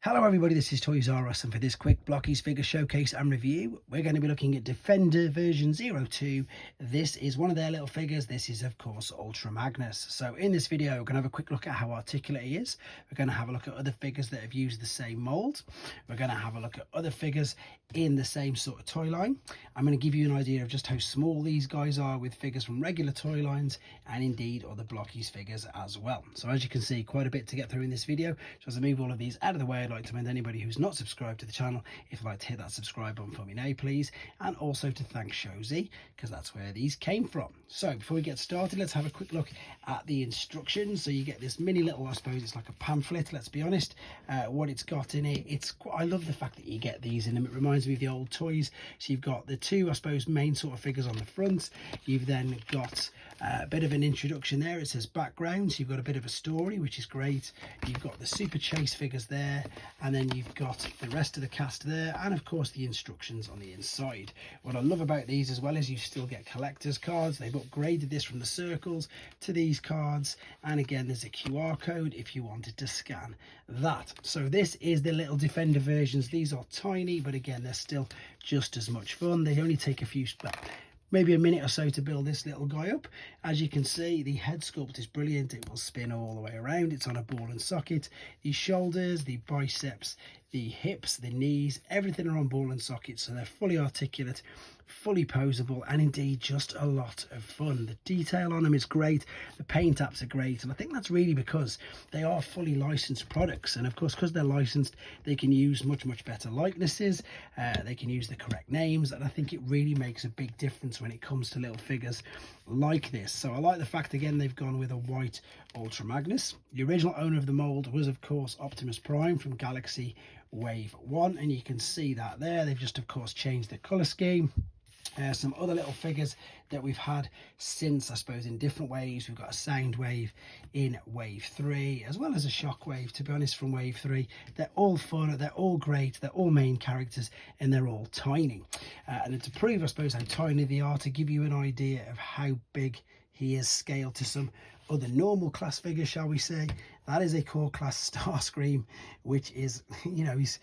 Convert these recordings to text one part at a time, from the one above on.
Hello everybody, this is toysareruss, and for this quick Blokees figure showcase and review, we're going to be looking at Defender version 02. This is one of their little figures. This is of course Ultra Magnus. So in this video, we're going to have a quick look at how articulate he is. We're going to have a look at other figures that have used the same mould. We're going to have a look at other figures in the same sort of toy line. I'm going to give you an idea of just how small these guys are with figures from regular toy lines and indeed other Blokees figures as well. So as you can see, quite a bit to get through in this video. So as I move all of these out of the way, I'd like to commend anybody who's not subscribed to the channel, if you'd like to hit that subscribe button for me now please, and also to thank showz, because that's where these came from. So before we get started, let's have a quick look at the instructions. So you get this mini little, I suppose it's like a pamphlet, let's be honest. What it's got in it, I love the fact that you get these in them. It reminds me of the old toys. So you've got the two, I suppose, main sort of figures on the front. You've then got a bit of an introduction there. It says background, so you've got a bit of a story, which is great. You've got the super chase figures there, and then you've got the rest of the cast there, and of course the instructions on the inside. What I love about these as well is you still get collector's cards. They've upgraded this from the circles to these cards, and again there's a QR code if you wanted to scan that. So this is the little Defender versions. These are tiny, but again they're still just as much fun. They only take a few maybe a minute or so to build this little guy up. As you can see, the head sculpt is brilliant. It will spin all the way around. It's on a ball and socket. The shoulders, the biceps, the hips, the knees, everything are on ball and socket, so they're fully articulate, fully posable, and indeed just a lot of fun. The detail on them is great, the paint apps are great, and I think that's really because they are fully licensed products, and of course because they're licensed they can use much better likenesses, they can use the correct names, and I think it really makes a big difference when it comes to little figures like this. So I like the fact again they've gone with a white Ultra Magnus. The original owner of the mold was of course Optimus Prime from Galaxy Wave 1, and you can see that there. They've just of course changed the color scheme. Some other little figures that we've had since, I suppose, in different waves. We've got a sound wave in wave 3, as well as a shock wave, to be honest, from wave 3. They're all fun, they're all great, they're all main characters, and they're all tiny. And to prove, I suppose, how tiny they are, to give you an idea of how big he is scaled to some other normal class figures, shall we say, that is a core class Starscream, which is, you know, he's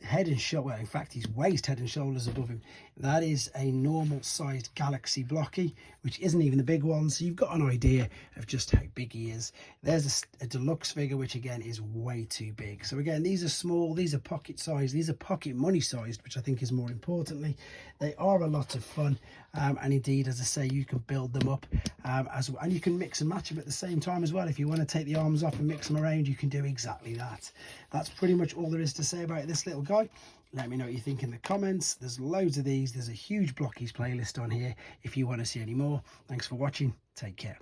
head and shoulder, well in fact his waist, head and shoulders above him. That is a normal sized Galaxy Blockey, which isn't even the big one, so you've got an idea of just how big he is. There's a deluxe figure, which again is way too big. So again, these are small, these are pocket sized, these are pocket money sized, which I think is more importantly. They are a lot of fun, and indeed, as I say, you can build them up as well, and you can mix and match them at the same time as well. If you want to take the arms off and mix them around, you can do exactly that. That's pretty much all there is to say about this little guy. Let me know what you think in the comments. There's loads of these. There's a huge Blokees playlist on here if you want to see any more. Thanks for watching. Take care.